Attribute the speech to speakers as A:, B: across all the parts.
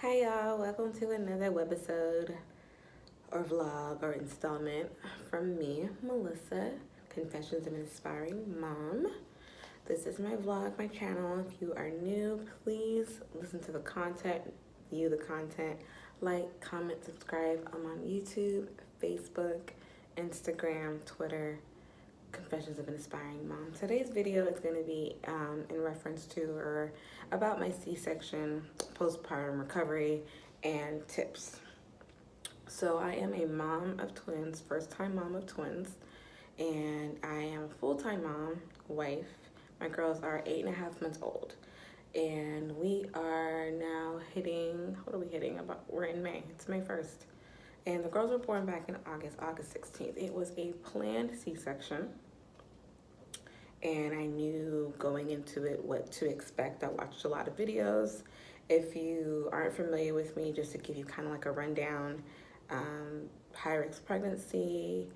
A: Hi y'all, welcome to another webisode or vlog or installment from me, Melissa, Confessions of an Inspiring Mom. This is my vlog, my channel. If you are new, please listen to the content, view the content, like, comment, subscribe. I'm on YouTube, Facebook, Instagram, Twitter, Confessions of an Inspiring Mom. Today's video is going to be in reference to or about my C-section, postpartum recovery, and tips. So I am a mom of twins, first-time mom of twins, and I am a full-time mom, wife. My girls are 8.5 months old, and we are now hitting, what are we hitting? We're in May. It's May 1st. And the girls were born back in August 16th. It was a planned C-section, and I knew going into it what to expect. I watched a lot of videos. If you aren't familiar with me, just to give you kind of like a rundown, high risk pregnancy.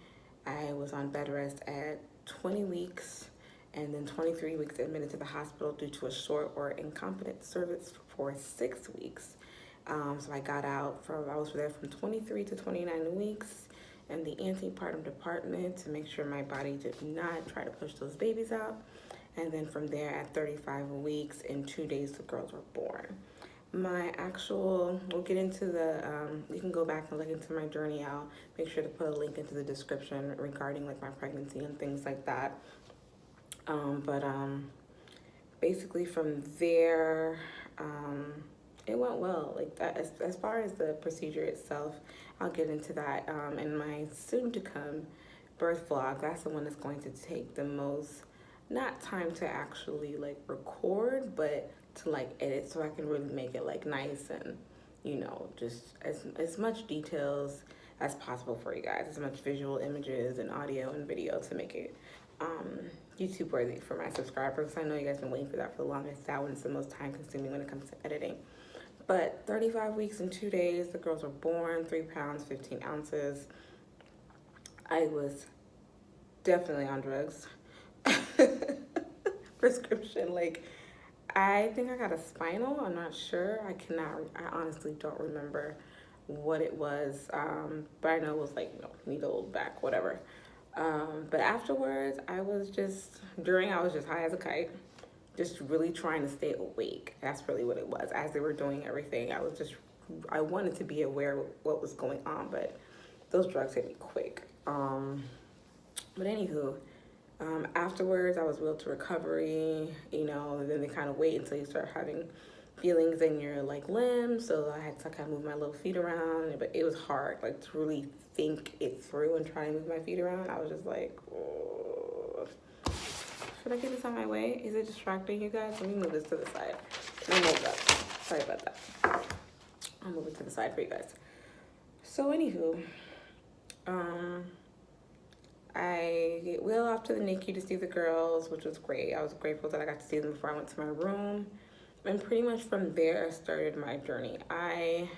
A: I was on bed rest at 20 weeks and then 23 weeks admitted to the hospital due to a short or incompetent cervix for 6 weeks. So I got out I was there from 23 to 29 weeks in the antepartum department to make sure my body did not try to push those babies out. And then from there at 35 weeks, in 2 days, the girls were born. We'll get into you can go back and look into my journey. I'll make sure to put a link into the description regarding like my pregnancy and things like that. Basically from there, it went well. Like that, as far as the procedure itself, I'll get into that in my soon-to-come birth vlog. That's the one that's going to take the most, not time to actually like record, but to like edit so I can really make it like nice and, just as much details as possible for you guys, as much visual images and audio and video to make it YouTube worthy for my subscribers. I know you guys have been waiting for that for the longest. That one's the most time consuming when it comes to editing. But 35 weeks and 2 days, the girls were born, 3 pounds, 15 ounces. I was definitely on drugs. Prescription, I think I got a spinal. I'm not sure. I honestly don't remember what it was. But I know it was needle back, whatever. But afterwards, I was just high as a kite, just really trying to stay awake. That's really what it was. As they were doing everything, I wanted to be aware of what was going on, but those drugs hit me quick. But anywho, afterwards, I was wheeled to recovery, and then they kind of wait until you start having feelings in your limbs. So I had to kind of move my little feet around, but it was hard, to really think it through and try and move my feet around. I was just like, oh. Should I get this on my way? Is it distracting you guys? Let me move this to the side. Let me move it up. Sorry about that. I'll move it to the side for you guys. So anywho, I get wheeled off to the NICU to see the girls, which was great. I was grateful that I got to see them before I went to my room. And pretty much from there, I started my journey. I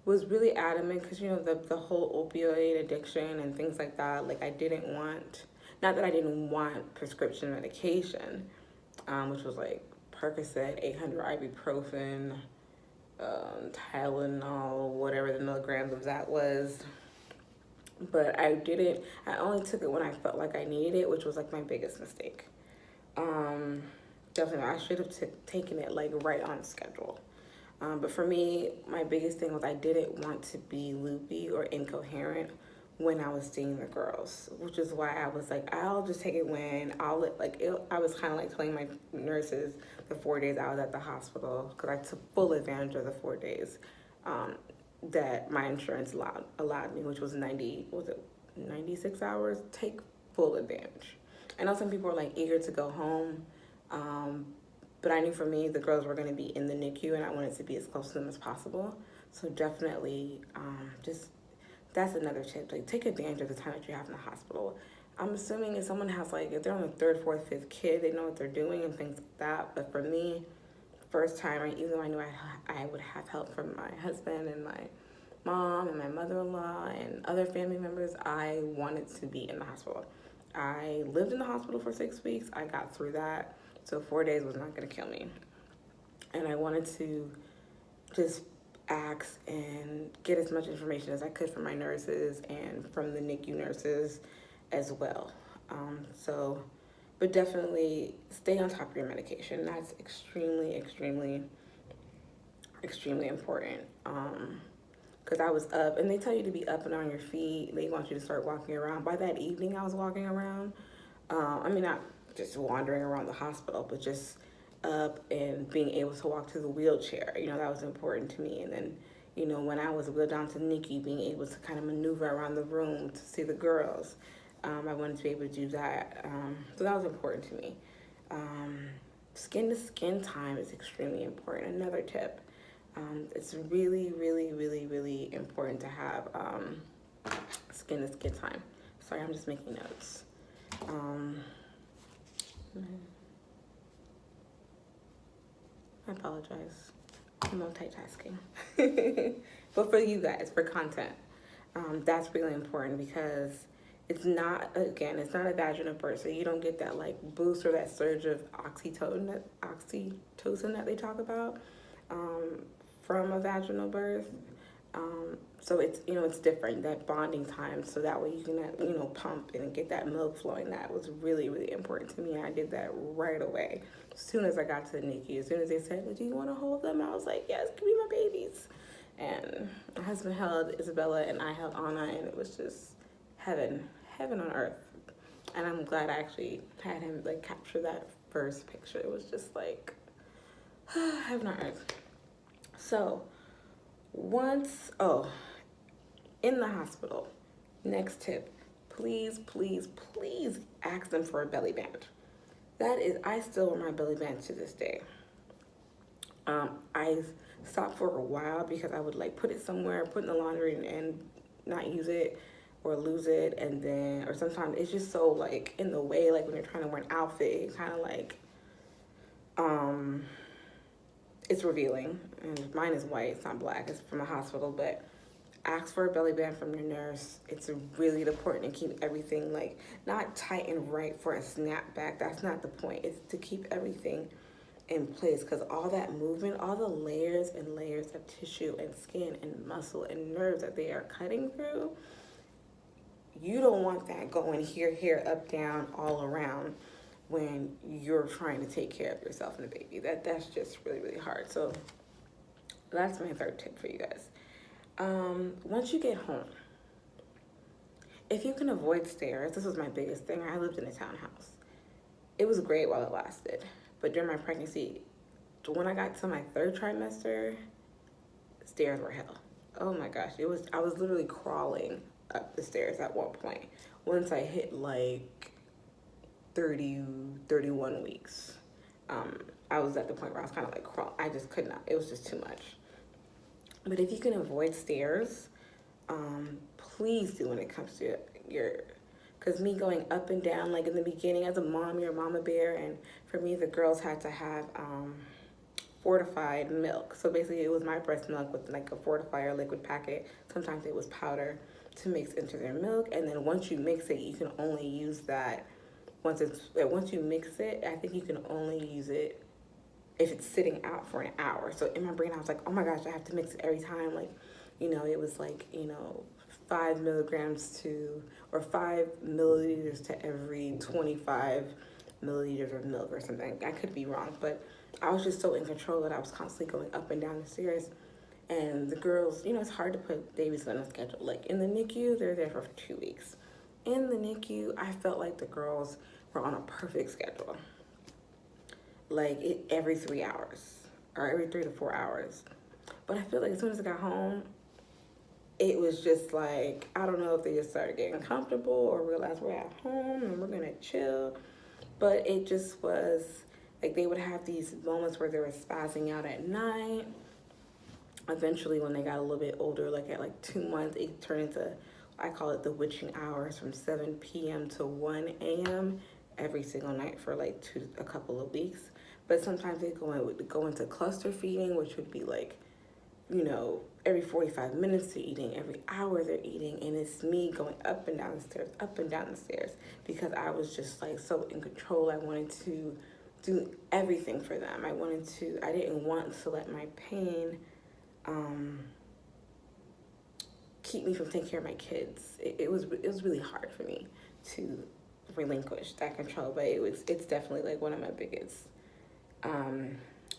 A: was really adamant because, the whole opioid addiction and things like that, I didn't want, not that I didn't want prescription medication, which was Percocet, 800 ibuprofen, Tylenol, whatever the milligrams of that was. But I only took it when I felt like I needed it, which was my biggest mistake. Definitely, I should have taken it right on schedule. But for me, my biggest thing was I didn't want to be loopy or incoherent when I was seeing the girls, which is why I was I'll just take it when I was kind of telling my nurses the 4 days I was at the hospital, because I took full advantage of the 4 days that my insurance allowed me, which was 96 hours. Take full advantage. I know some people are eager to go home, but I knew for me the girls were going to be in the NICU and I wanted to be as close to them as possible. So definitely, that's another tip. Take advantage of the time that you have in the hospital. I'm assuming if someone has if they're on the 3rd, 4th, 5th kid, they know what they're doing and things like that. But for me, first time, even though I knew I would have help from my husband and my mom and my mother-in-law and other family members, I wanted to be in the hospital. I lived in the hospital for 6 weeks. I got through that. So 4 days was not going to kill me. And I wanted to just ask and get as much information as I could from my nurses and from the NICU nurses as well. So, but definitely stay on top of your medication. That's extremely, extremely, extremely important. Because I was up, and they tell you to be up and on your feet. They want you to start walking around. By that evening, I was walking around. I mean, not just wandering around the hospital, but just up and being able to walk to the wheelchair. That was important to me. And then, when I was wheeled down to NICU, being able to kind of maneuver around the room to see the girls. I wanted to be able to do that. So that was important to me. Skin to skin time is extremely important. Another tip. It's really, really, really, really important to have skin to skin time. Sorry, I'm just making notes. I apologize. I'm multitasking. But for you guys, for content, that's really important because it's not a vaginal birth, so you don't get that like boost or that surge of oxytocin that they talk about from a vaginal birth. So it's different, that bonding time, so that way you can pump and get that milk flowing. That was really, really important to me, and I did that right away. As soon as I got to the NICU, as soon as they said, well, do you want to hold them? I was like, yes, give me my babies. And my husband held Isabella and I held Anna, and it was just heaven on earth. And I'm glad I actually had him like capture that first picture. It was just like heaven on earth. So in the hospital, next tip, please, please, please ask them for a belly band. I still wear my belly band to this day. I stopped for a while because I would like put it somewhere, put in the laundry and not use it or lose it, or sometimes it's just so like in the way, like when you're trying to wear an outfit, it kind of like, it's revealing. And mine is white, it's not black, it's from a hospital, but ask for a belly band from your nurse. It's really important to keep everything like not tight and right for a snapback. That's not the point. It's to keep everything in place, because all that movement, all the layers and layers of tissue and skin and muscle and nerves that they are cutting through, you don't want that going here, up, down, all around when you're trying to take care of yourself and the baby. That's just really, really hard. So that's my third tip for you guys. Once you get home, if you can avoid stairs, this was my biggest thing. I lived in a townhouse. It was great while it lasted, but during my pregnancy, when I got to my third trimester, stairs were hell. Oh my gosh, I was literally crawling up the stairs at one point. Once I hit like 31 weeks, I was at the point where I was kind of like crawling. I just could not. It was just too much. But if you can avoid stairs, please do when it comes to because me going up and down, like in the beginning as a mom, you're a mama bear, and for me, the girls had to have fortified milk. So basically it was my breast milk with like a fortifier liquid packet. Sometimes it was powder to mix into their milk. And then once you mix it, you can only use that once you mix it, I think you can only use it if it's sitting out for an hour. So in my brain, I was like, oh my gosh, I have to mix it every time. Like, it was like, 5 milligrams or 5 milliliters to every 25 milliliters of milk or something. I could be wrong, but I was just so in control that I was constantly going up and down the stairs. And the girls, it's hard to put babies on a schedule. Like in the NICU, they're there for 2 weeks. In the NICU, I felt like the girls were on a perfect schedule. Like every 3 hours or every 3 to 4 hours. But I feel like as soon as I got home, it was just like, I don't know if they just started getting comfortable or realized we're at home and we're gonna chill. But it just was like they would have these moments where they were spazzing out at night. Eventually, when they got a little bit older, like at like 2 months, it turned into, I call it the witching hours, from 7 p.m. to 1 a.m. every single night for like a couple of weeks. But sometimes they go into cluster feeding, which would be like, every 45 minutes they're eating, every hour they're eating, and it's me going up and down the stairs, because I was just like so in control. I wanted to do everything for them. I didn't want to let my pain keep me from taking care of my kids. It was really hard for me to relinquish that control, but it's definitely like one of my biggest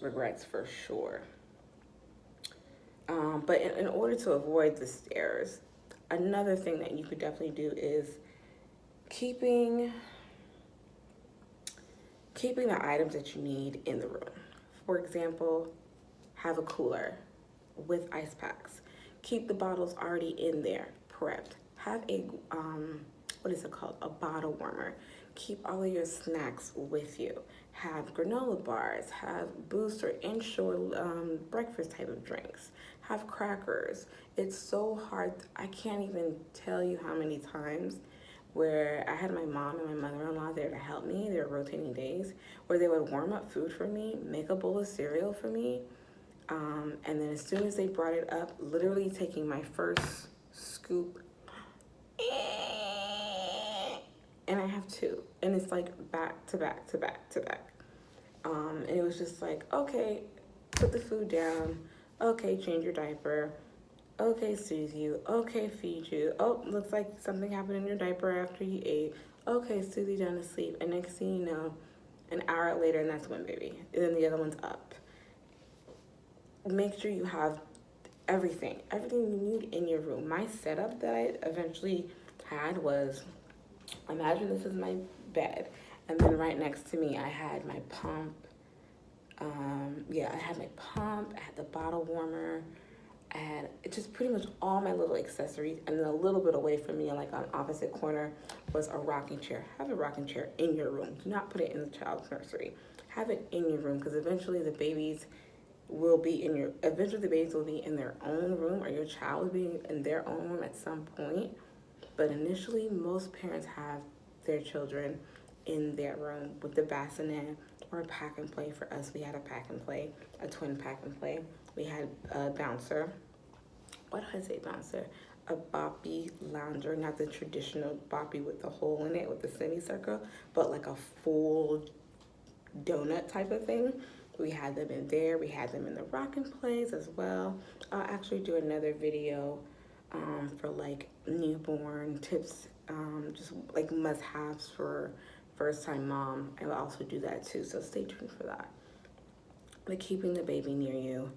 A: regrets for sure. But in order to avoid the stairs, another thing that you could definitely do is keeping the items that you need in the room. For example, have a cooler with ice packs. Keep the bottles already in there, prepped. Have a, what is it called? A bottle warmer. Keep all of your snacks with you. Have granola bars, have Boost or Ensure breakfast type of drinks. Have crackers. It's so hard. I can't even tell you how many times where I had my mom and my mother-in-law there to help me. They were rotating days where they would warm up food for me, make a bowl of cereal for me, and then as soon as they brought it up, literally taking my first scoop, and I have two, and it's like back to back to back to back. And it was just like, okay, put the food down, okay, change your diaper, okay, soothe you, okay, feed you, oh, looks like something happened in your diaper after you ate, okay, soothe you down to sleep, and next thing you know, an hour later, and that's one baby, and then the other one's up. Make sure you have everything you need in your room. My setup that I eventually had was, imagine this is my bed, and then right next to me I had my pump. I had my pump, I had the bottle warmer, and it just pretty much all my little accessories, and then a little bit away from me, like on opposite corner, was a rocking chair. Have a rocking chair in your room. Do not put it in the child's nursery. Have it in your room, because eventually the babies will be in their own room, or your child will be in their own room at some point. But initially, most parents have their children in their room with the bassinet or a pack and play. For us, we had a pack and play, a twin pack and play. We had a bouncer. What did I say, bouncer? A boppy lounger, not the traditional boppy with the hole in it with the semicircle, but like a full donut type of thing. We had them in there. We had them in the rocking plays as well. I'll actually do another video for like newborn tips, just like must-haves for first-time mom. I will also do that too, so stay tuned for that. But keeping the baby near you,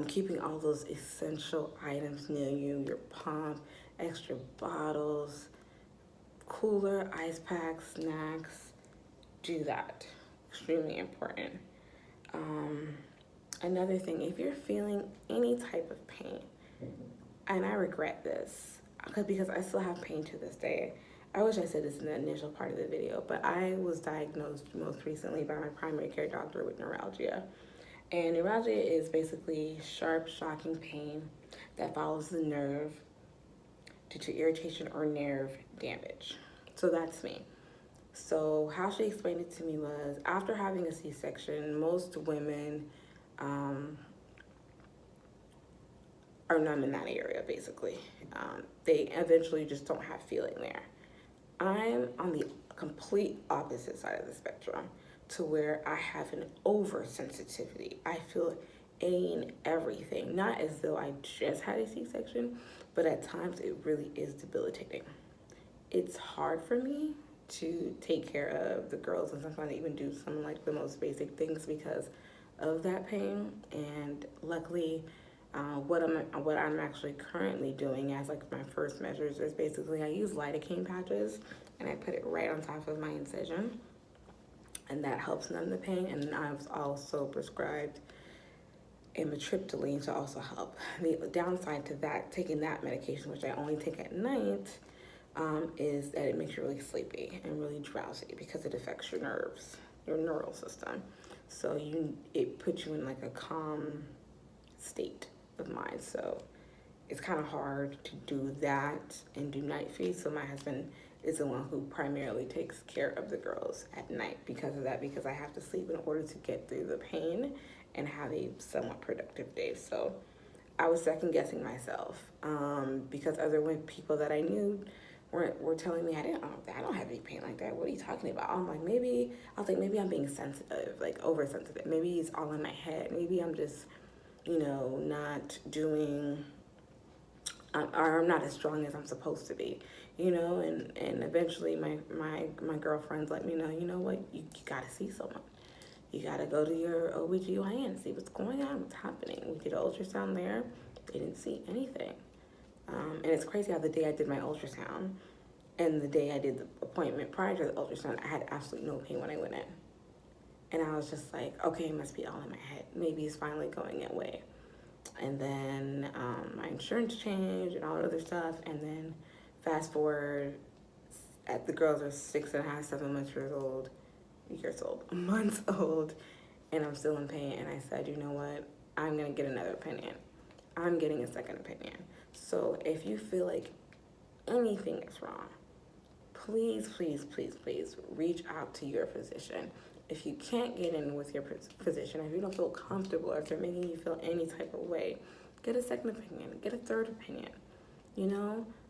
A: keeping all those essential items near you, your pump, extra bottles, cooler, ice packs, snacks, do that. Extremely important. Another thing, if you're feeling any type of pain, and I regret this because I still have pain to this day. I wish I said this in the initial part of the video, but I was diagnosed most recently by my primary care doctor with neuralgia. And neuralgia is basically sharp, shocking pain that follows the nerve due to irritation or nerve damage. So that's me. So how she explained it to me was, after having a C-section, most women are numb in that area, basically. They eventually just don't have feeling there. I'm on the complete opposite side of the spectrum, to where I have an oversensitivity. I feel in everything, not as though I just had a C-section, but at times it really is debilitating. It's hard for me to take care of the girls and sometimes even do some like the most basic things because of that pain. And luckily, what I'm actually currently doing as like my first measures is basically I use lidocaine patches and I put it right on top of my incision, and that helps numb the pain. And I've also prescribed amitriptyline to also help. The downside to that, taking that medication, which I only take at night, is that it makes you really sleepy and really drowsy because it affects your nerves, your neural system. So it puts you in like a calm state of mind. So it's kind of hard to do that and do night feeds. So my husband is the one who primarily takes care of the girls at night because of that, because I have to sleep in order to get through the pain and have a somewhat productive day. So I was second guessing myself because other people that I knew were telling me I don't have any pain like that. What are you talking about? I'm like, maybe I'm being sensitive, like oversensitive. Maybe it's all in my head. Maybe I'm just not doing, or I'm not as strong as I'm supposed to be, and eventually my girlfriends let me know, you know what, you got to see someone. You got to go to your OBGYN, see what's going on, what's happening. We did an ultrasound there. They didn't see anything. And it's crazy how the day I did my ultrasound and the day I did the appointment prior to the ultrasound, I had absolutely no pain when I went in. And I was just like, okay, it must be all in my head. Maybe it's finally going away. And then my insurance changed and all that other stuff. And then fast forward, the girls are 6.5, 7 months old, and I'm still in pain. And I said, you know what? I'm going to get another opinion. I'm getting a second opinion. So if you feel like anything is wrong, please, please, please, please reach out to your physician. If you can't get in with your physician, if you don't feel comfortable, or if they're making you feel any type of way, get a second opinion, get a third opinion.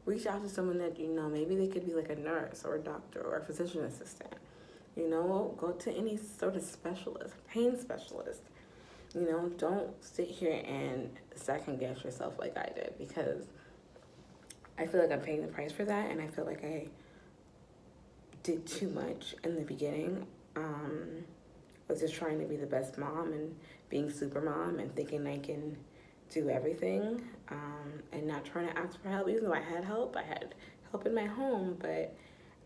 A: Reach out to someone that maybe they could be like a nurse or a doctor or a physician assistant. Go to any sort of specialist, pain specialist. Don't sit here and second guess yourself like I did, because I feel like I'm paying the price for that, and I feel like I did too much in the beginning. Was just trying to be the best mom and being super mom and thinking I can do everything, and not trying to ask for help, even though I had help. I had help in my home, but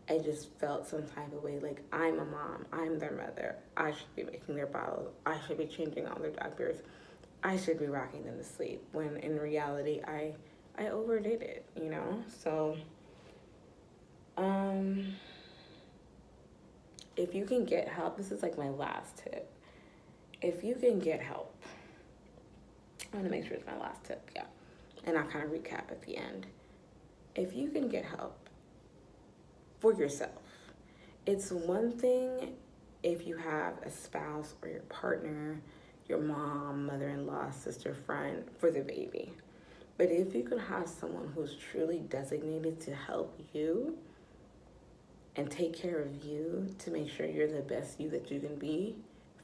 A: I just felt some type of way, like I'm a mom, I'm their mother, I should be making their bottles, I should be changing all their diapers, I should be rocking them to sleep, when in reality I overdid it, So if you can get help, this is like my last tip. If you can get help, I want to make sure it's my last tip, yeah. And I'll kind of recap at the end. If you can get help for yourself, it's one thing if you have a spouse or your partner, your mom, mother-in-law, sister, friend for the baby. But if you can have someone who's truly designated to help you and take care of you, to make sure you're the best you that you can be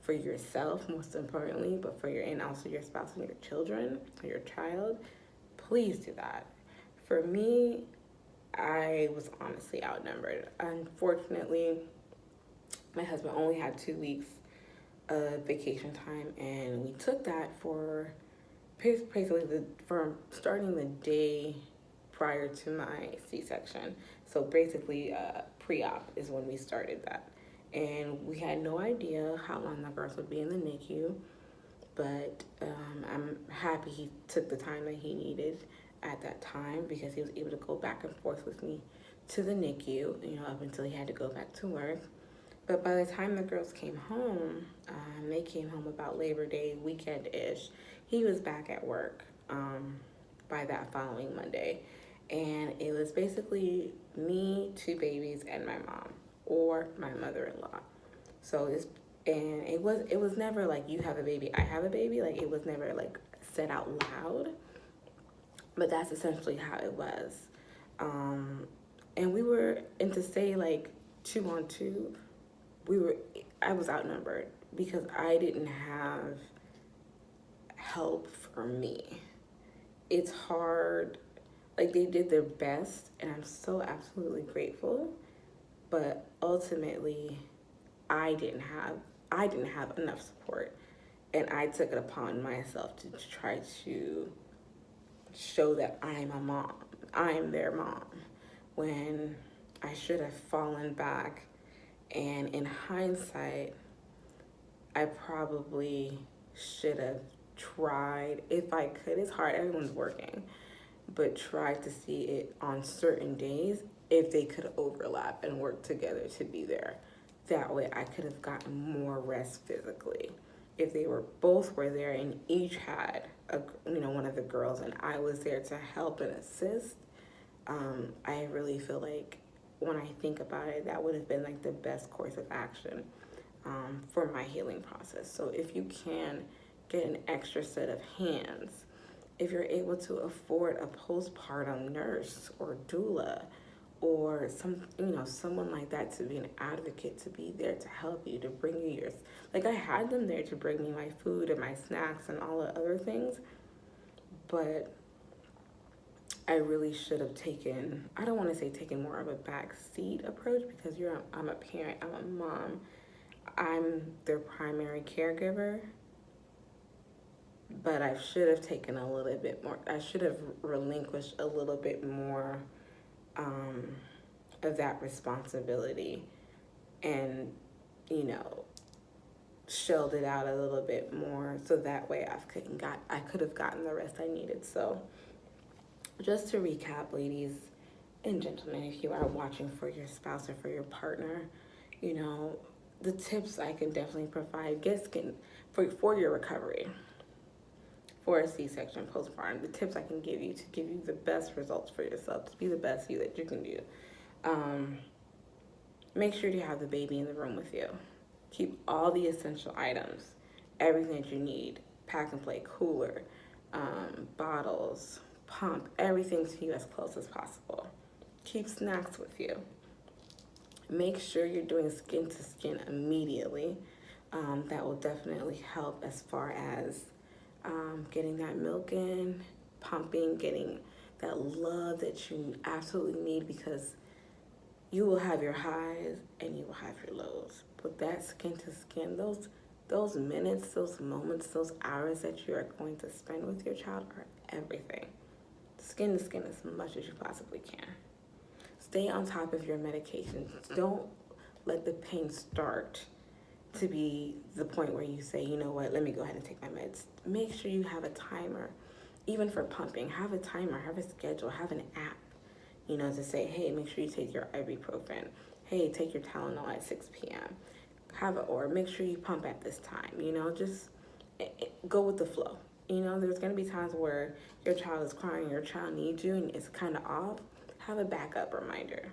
A: for yourself, most importantly, but and also your spouse and your children or your child, please do that. For me, I was honestly outnumbered. Unfortunately, my husband only had 2 weeks of vacation time, and we took that for basically from starting the day prior to my C-section. So basically, pre-op is when we started that. And we had no idea how long the girls would be in the NICU, but I'm happy he took the time that he needed at that time, because he was able to go back and forth with me to the NICU, up until he had to go back to work. But by the time the girls came home, they came home about Labor Day weekend-ish. He was back at work by that following Monday. And it was basically me, 2 babies, and my mom, or my mother-in-law. So it was never like, you have a baby, I have a baby. Like, it was never like said out loud, but that's essentially how it was. And to say like 2 on 2, I was outnumbered, because I didn't have help for me. It's hard. Like, they did their best, and I'm so absolutely grateful, but ultimately I didn't have enough support, and I took it upon myself to try to show that I'm a mom, I'm their mom, when I should have fallen back. And in hindsight, I probably should have tried, if I could. It's hard, everyone's working, but tried to see it on certain days if they could overlap and work together to be there. That way I could have gotten more rest physically. If they both were there and each had one of the girls, and I was there to help and assist, I really feel like, when I think about it, that would have been like the best course of action for my healing process. So if you can get an extra set of hands, if you're able to afford a postpartum nurse or doula, or someone like that, to be an advocate, to be there to help you, to bring you your, like, I had them there to bring me my food and my snacks and all the other things, but I really should have taken, I don't want to say taken more of a backseat approach, because I'm a parent, I'm a mom, I'm their primary caregiver, but I should have taken a little bit more, I should have relinquished a little bit more of that responsibility, and, shelled it out a little bit more, so that way I could have gotten the rest I needed. So just to recap, ladies and gentlemen, if you are watching for your spouse or for your partner, the tips I can definitely provide, for your recovery, for a C-section, postpartum, the tips I can give you to give you the best results for yourself, to be the best you that you can do. Make sure to have the baby in the room with you. Keep all the essential items, everything that you need, pack and play, cooler, bottles, pump, everything to you as close as possible. Keep snacks with you. Make sure you're doing skin to skin immediately. That will definitely help as far as getting that milk in, pumping, getting that love that you absolutely need, because you will have your highs and you will have your lows. But that skin to skin, those minutes, those moments, those hours that you are going to spend with your child are everything. Skin to skin as much as you possibly can. Stay on top of your medications. Don't let the pain start to be the point where you say, you know what, let me go ahead and take my meds. Make sure you have a timer. Even for pumping, have a timer, have a schedule, have an app, to say, hey, make sure you take your ibuprofen. Hey, take your Tylenol at 6 p.m. Or make sure you pump at this time. Just go with the flow. There's going to be times where your child is crying, your child needs you, and it's kind of off. Have a backup reminder.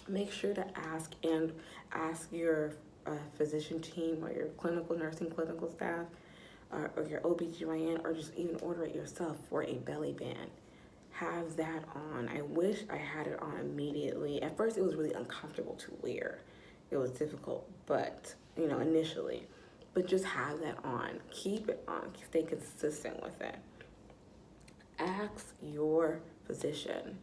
A: Make sure to ask your physician team, or your clinical staff, or your OBGYN, or just even order it yourself, for a belly band. Have that on. I wish I had it on immediately. At first, it was really uncomfortable to wear. It was difficult, but, initially. But just have that on. Keep it on. Stay consistent with it. Ask your physician.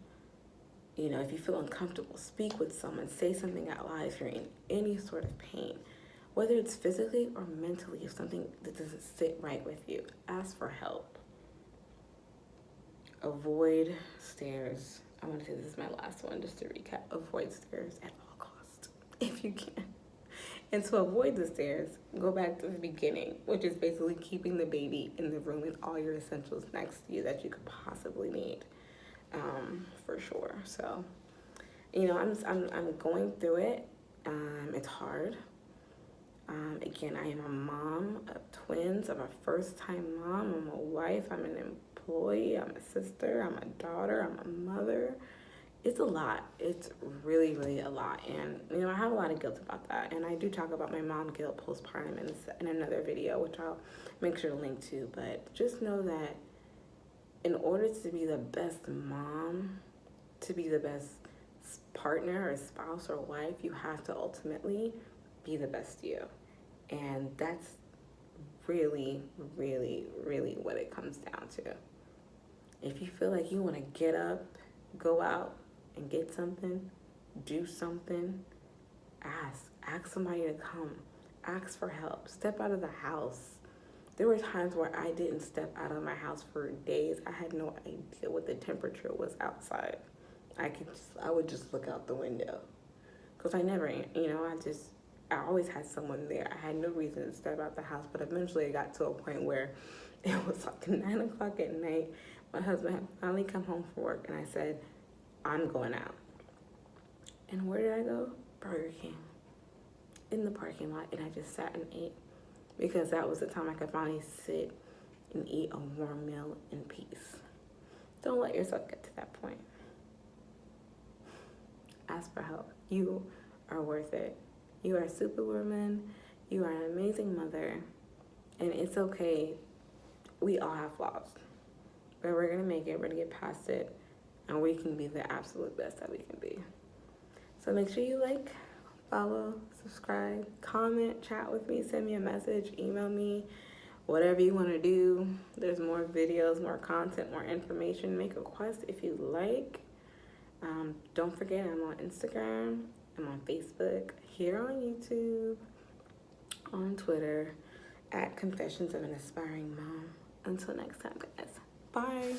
A: If you feel uncomfortable, speak with someone. Say something out loud if you're in any sort of pain. Whether it's physically or mentally, if something that doesn't sit right with you, ask for help. Avoid stairs. I want to say this is my last one, just to recap. Avoid stairs at all costs, if you can. And to avoid the stairs, go back to the beginning, which is basically keeping the baby in the room and all your essentials next to you that you could possibly need, for sure. So, I'm going through it. It's hard. Again, I am a mom of twins. I'm a first-time mom. I'm a wife. I'm an employee. I'm a sister. I'm a daughter. I'm a mother. It's a lot. It's really, really a lot. And, I have a lot of guilt about that. And I do talk about my mom guilt postpartum in another video, which I'll make sure to link to. But just know that in order to be the best mom, to be the best partner or spouse or wife, you have to ultimately be the best you. And that's really, really, really what it comes down to. If you feel like you want to get up, go out and get something, do something, ask somebody to come, ask for help, step out of the house. There were times where I didn't step out of my house for days. I had no idea what the temperature was outside. I would just look out the window, because I always had someone there. I had no reason to step out the house, but eventually it got to a point where it was like 9 o'clock at night. My husband had finally come home from work, and I said, I'm going out. And where did I go? Burger King. In the parking lot, and I just sat and ate, because that was the time I could finally sit and eat a warm meal in peace. Don't let yourself get to that point. Ask for help. You are worth it. You are a superwoman. You are an amazing mother. And it's okay. We all have flaws. But we're going to make it. We're going to get past it. and we can be the absolute best that we can be. So make sure you like, follow, subscribe, comment, chat with me, send me a message, email me, whatever you want to do. There's more videos, more content, more information. Make a request if you like. Don't forget, I'm on Instagram, I'm on Facebook, here on YouTube, on Twitter, at Confessions of an Aspiring Mom. Until next time, guys. Bye.